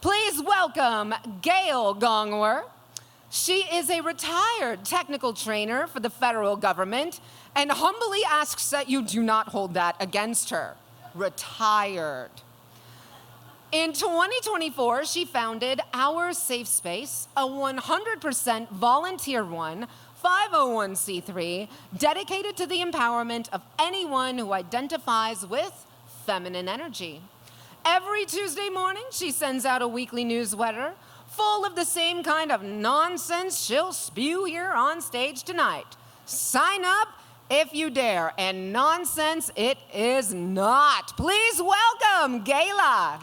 Please welcome Gayla. She is a retired technical trainer for the federal government and humbly asks that you do not hold that against her. Retired. In 2024, she founded Our Safe Space, a 100% volunteer-run 501c3 dedicated to the empowerment of anyone who identifies with feminine energy. Every Tuesday morning, she sends out a weekly newsletter full of the same kind of nonsense she'll spew here on stage tonight. Sign up if you dare, and nonsense it is not. Please welcome Gayla.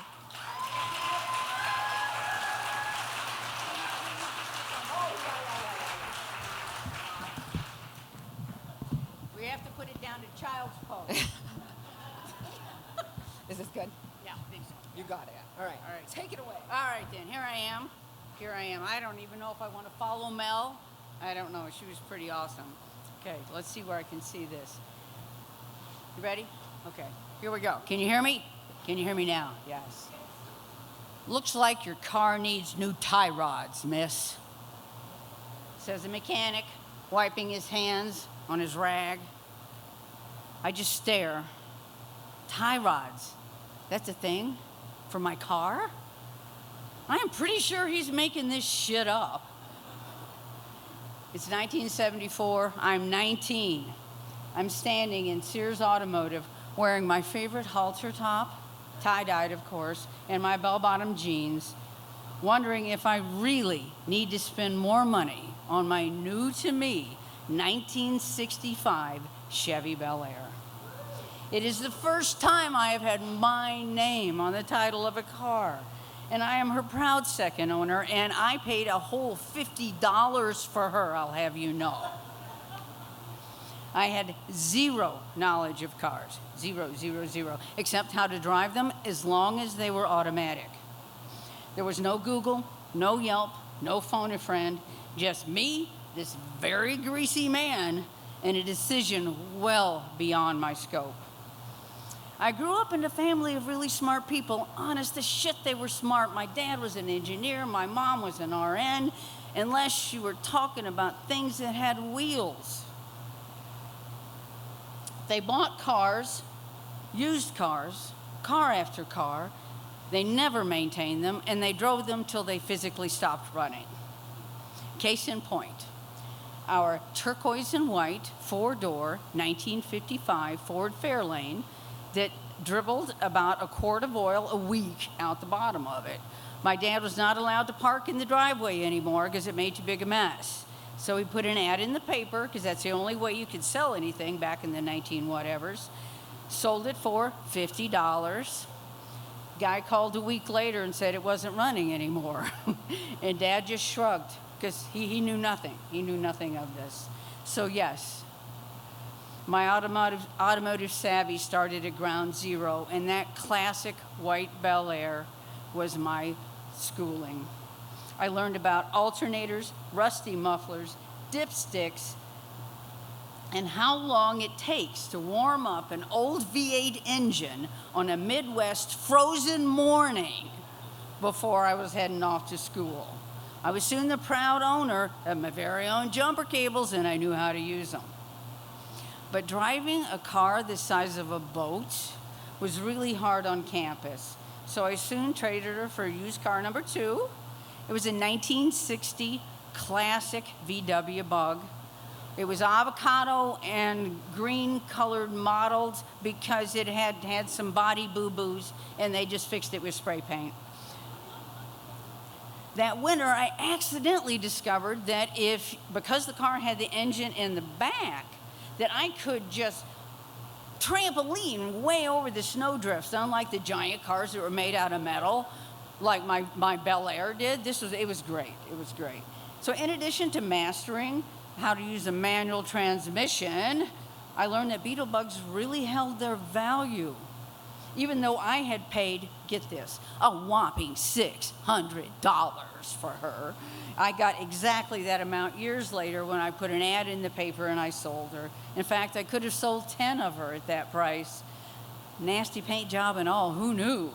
We have to put it down to child's pose. Is this good? Yeah, I think so. You got it. All right. All right. Take it away. All right, then. Here I am. I don't even know if I want to follow Mel. I don't know. She was pretty awesome. Okay, let's see where I can see this. You ready? Okay, here we go. Can you hear me? Can you hear me now? Yes. Looks like your car needs new tie rods, miss. Says the mechanic, wiping his hands on his rag. I just stare. Tie rods. That's a thing? For my car? I am pretty sure he's making this shit up. It's 1974. I'm 19. I'm standing in Sears Automotive wearing my favorite halter top, tie-dyed of course, and my bell-bottom jeans, wondering if I really need to spend more money on my new-to-me 1965 Chevy Bel Air. It is the first time I have had my name on the title of a car, and I am her proud second owner, and I paid a whole $50 for her, I'll have you know. I had zero knowledge of cars, zero, except how to drive them as long as they were automatic. There was no Google, no Yelp, no phone a friend, just me, this very greasy man, and a decision well beyond my scope. I grew up in a family of really smart people. Honest as shit, they were smart. My dad was an engineer, my mom was an RN, unless you were talking about things that had wheels. They bought cars, used cars, car after car. They never maintained them, and they drove them till they physically stopped running. Case in point, our turquoise and white four-door 1955 Ford Fairlane that dribbled about a quart of oil a week out the bottom of it. My dad was not allowed to park in the driveway anymore because it made too big a mess. So he put an ad in the paper, because that's the only way you could sell anything back in the 19-whatevers. Sold it for $50. Guy called a week later and said it wasn't running anymore. And Dad just shrugged, because he knew nothing. He knew nothing of this. So yes, my automotive savvy started at ground zero, and that classic white Bel Air was my schooling. I learned about alternators, rusty mufflers, dipsticks, and how long it takes to warm up an old V8 engine on a Midwest frozen morning before I was heading off to school. I was soon the proud owner of my very own jumper cables, and I knew how to use them. But driving a car the size of a boat was really hard on campus, so I soon traded her for used car number 2. It was a 1960 classic VW Bug. It was avocado and green colored modeled because it had some body boo-boos, and they just fixed it with spray paint. That winter, I accidentally discovered that because the car had the engine in the back, that I could just trampoline way over the snowdrifts, unlike the giant cars that were made out of metal, like my Bel Air did. It was great. It was great. So in addition to mastering how to use a manual transmission, I learned that Beetle Bugs really held their value. Even though I had paid, get this, a whopping $600 for her, I got exactly that amount years later when I put an ad in the paper and I sold her. In fact, I could have sold 10 of her at that price. Nasty paint job and all, who knew?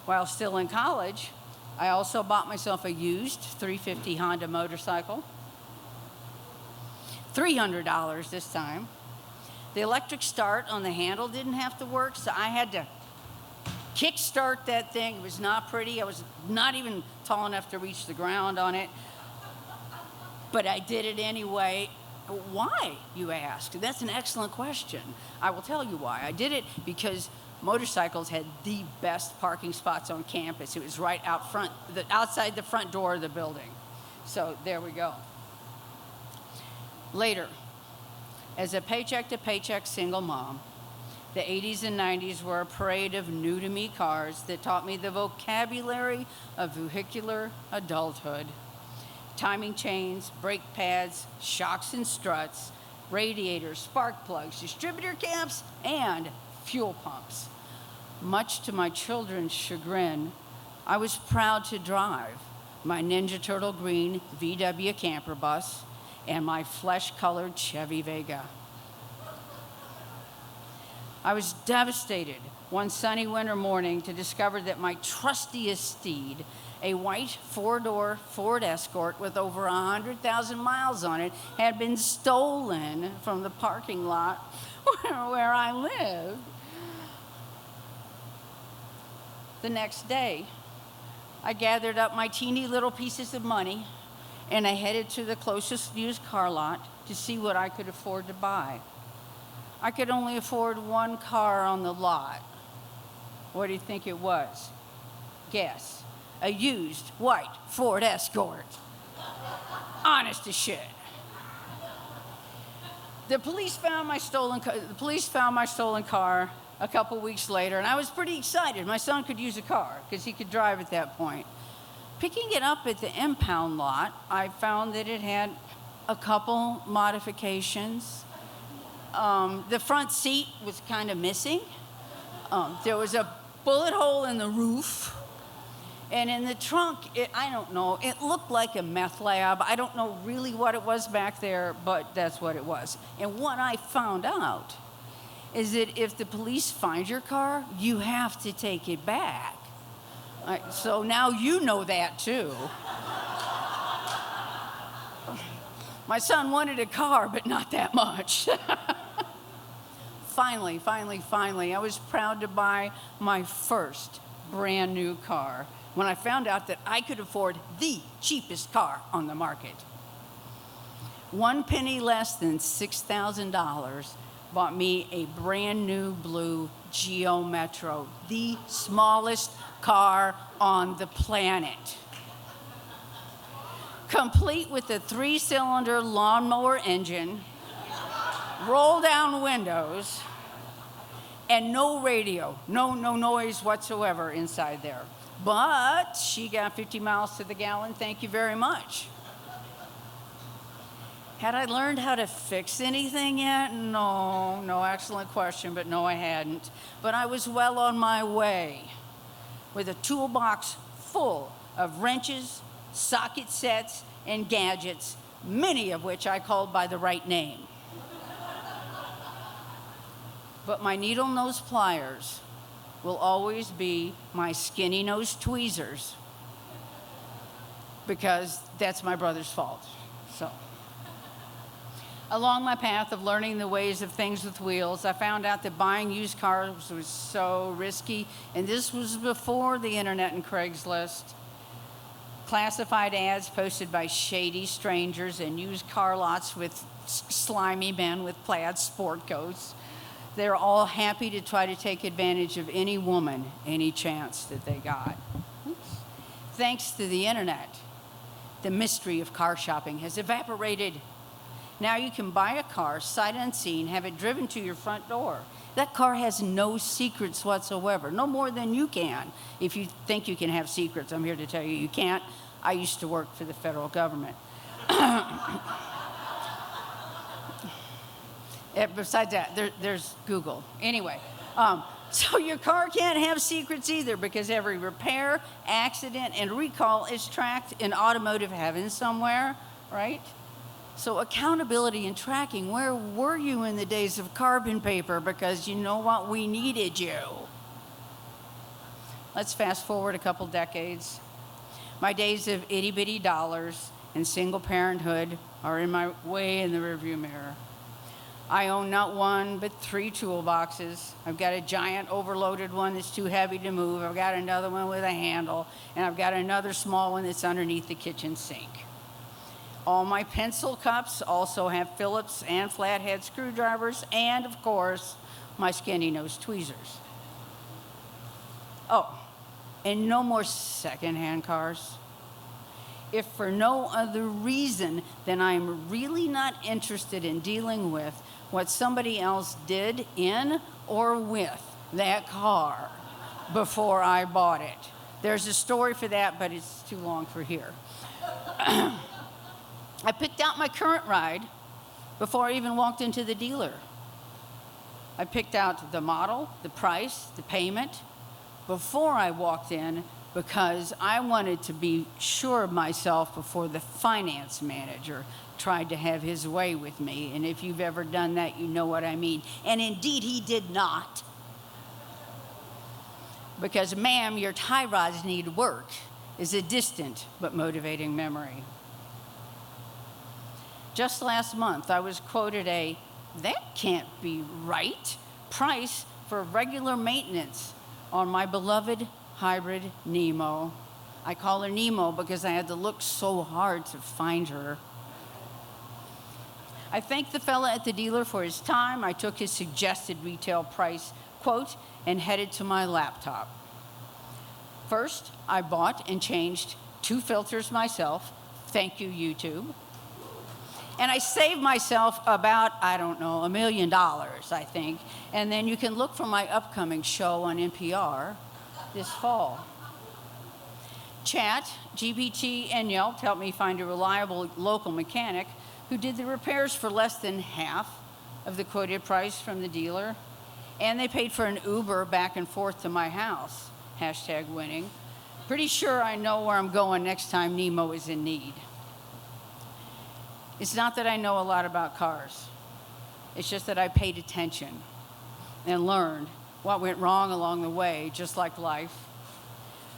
While still in college, I also bought myself a used 350 Honda motorcycle. $300 this time. The electric start on the handle didn't have to work, so I had to kick-start that thing. It was not pretty. I was not even tall enough to reach the ground on it. But I did it anyway. Why, you ask? That's an excellent question. I will tell you why. I did it because motorcycles had the best parking spots on campus. It was right out front, outside the front door of the building. So there we go. Later, as a paycheck-to-paycheck single mom, the 80s and 90s were a parade of new-to-me cars that taught me the vocabulary of vehicular adulthood. Timing chains, brake pads, shocks and struts, radiators, spark plugs, distributor caps, and fuel pumps. Much to my children's chagrin, I was proud to drive my Ninja Turtle green VW camper bus and my flesh-colored Chevy Vega. I was devastated one sunny winter morning to discover that my trustiest steed, a white four-door Ford Escort with over 100,000 miles on it, had been stolen from the parking lot where I lived. The next day, I gathered up my teeny little pieces of money and I headed to the closest used car lot to see what I could afford to buy. I could only afford one car on the lot. What do you think it was? Guess. A used white Ford Escort. Honest as shit. The police found my stolen car a couple weeks later, and I was pretty excited. My son could use a car because he could drive at that point. Picking it up at the impound lot, I found that it had a couple modifications. The front seat was kind of missing. There was a bullet hole in the roof. And in the trunk, I don't know, it looked like a meth lab. I don't know really what it was back there, but that's what it was. And what I found out is that if the police find your car, you have to take it back. So now you know that too. My son wanted a car, but not that much. Finally, I was proud to buy my first brand new car when I found out that I could afford the cheapest car on the market. 1 penny less than $6,000 bought me a brand new blue Geo Metro, the smallest car on the planet. Complete with a 3-cylinder lawnmower engine, roll-down windows, and no radio, no noise whatsoever inside there. But she got 50 miles to the gallon, thank you very much. Had I learned how to fix anything yet? No, excellent question, but no, I hadn't. But I was well on my way with a toolbox full of wrenches, socket sets, and gadgets, many of which I called by the right name. But my needle-nose pliers will always be my skinny-nosed tweezers because that's my brother's fault. So, along my path of learning the ways of things with wheels, I found out that buying used cars was so risky, and this was before the internet and Craigslist. Classified ads posted by shady strangers and used car lots with slimy men with plaid sport coats. They're all happy to try to take advantage of any woman, any chance that they got. Thanks to the internet, the mystery of car shopping has evaporated. Now you can buy a car, sight unseen, have it driven to your front door. That car has no secrets whatsoever, no more than you can. If you think you can have secrets, I'm here to tell you you can't. I used to work for the federal government. Besides that, there's Google. Anyway, so your car can't have secrets either because every repair, accident, and recall is tracked in automotive heaven somewhere, right? So accountability and tracking, where were you in the days of carbon paper? Because you know what, we needed you. Let's fast forward a couple decades. My days of itty-bitty dollars and single parenthood are way in the rearview mirror. I own not one, but 3 toolboxes. I've got a giant overloaded one that's too heavy to move. I've got another one with a handle, and I've got another small one that's underneath the kitchen sink. All my pencil cups also have Phillips and flathead screwdrivers, and of course, my skinny nose tweezers. Oh, and no more secondhand cars. If for no other reason than I'm really not interested in dealing with what somebody else did in or with that car before I bought it. There's a story for that, but it's too long for here. I picked out my current ride before I even walked into the dealer. I picked out the model, the price, the payment before I walked in because I wanted to be sure of myself before the finance manager tried to have his way with me. And if you've ever done that, you know what I mean. And indeed, he did not. Because, ma'am, your tie rods need work is a distant but motivating memory. Just last month, I was quoted that can't be right, price for regular maintenance on my beloved hybrid Nemo. I call her Nemo because I had to look so hard to find her. I thanked the fella at the dealer for his time. I took his suggested retail price quote and headed to my laptop. First, I bought and changed 2 filters myself. Thank you, YouTube. And I saved myself about, $1 million, I think. And then you can look for my upcoming show on NPR this fall. Chat, GPT, and Yelp helped me find a reliable local mechanic who did the repairs for less than half of the quoted price from the dealer. And they paid for an Uber back and forth to my house. #winning. Pretty sure I know where I'm going next time Nemo is in need. It's not that I know a lot about cars. It's just that I paid attention and learned what went wrong along the way, just like life.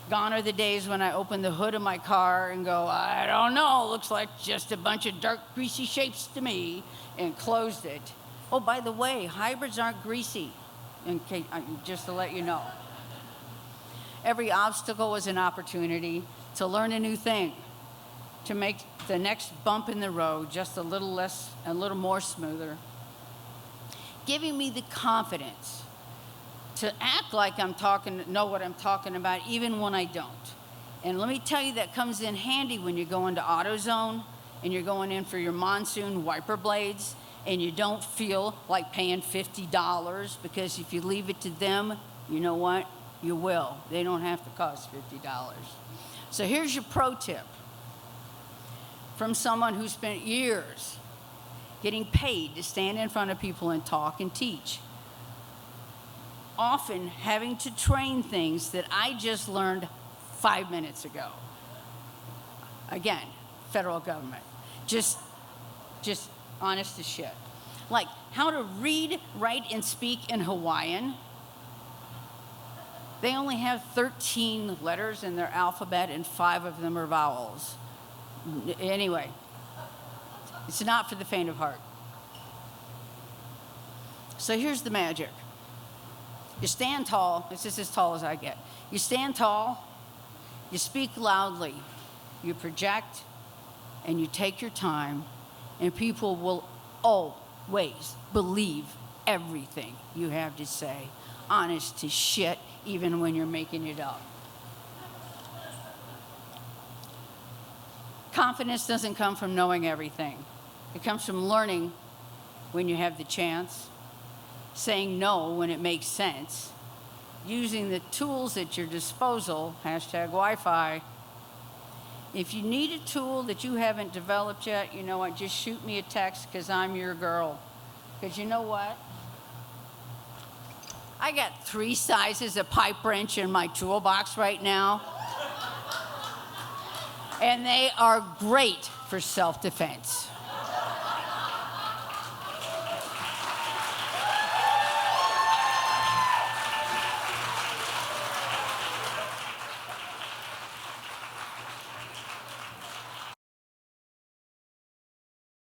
Gone are the days when I open the hood of my car and go, I don't know, looks like just a bunch of dark, greasy shapes to me, and closed it. Oh, by the way, hybrids aren't greasy, just to let you know. Every obstacle was an opportunity to learn a new thing, to make the next bump in the road just a little more smoother, giving me the confidence to act like know what I'm talking about, even when I don't. And let me tell you, that comes in handy when you go into AutoZone and you're going in for your monsoon wiper blades, and you don't feel like paying $50, because if you leave it to them, you know what? You will. They don't have to cost $50. So here's your pro tip from someone who spent years getting paid to stand in front of people and talk and teach, often having to train things that I just learned 5 minutes ago. Again, federal government. Just honest as shit. Like how to read, write, and speak in Hawaiian. They only have 13 letters in their alphabet, and 5 of them are vowels. Anyway, it's not for the faint of heart. So here's the magic. You stand tall. This is as tall as I get. You stand tall, you speak loudly, you project, and you take your time, and people will always believe everything you have to say. Honest to shit, even when you're making it up. Confidence doesn't come from knowing everything. It comes from learning when you have the chance, saying no when it makes sense, using the tools at your disposal, #Wi-Fi. If you need a tool that you haven't developed yet, you know what, just shoot me a text, because I'm your girl. Because you know what? I got 3 sizes of pipe wrench in my toolbox right now. And they are great for self-defense.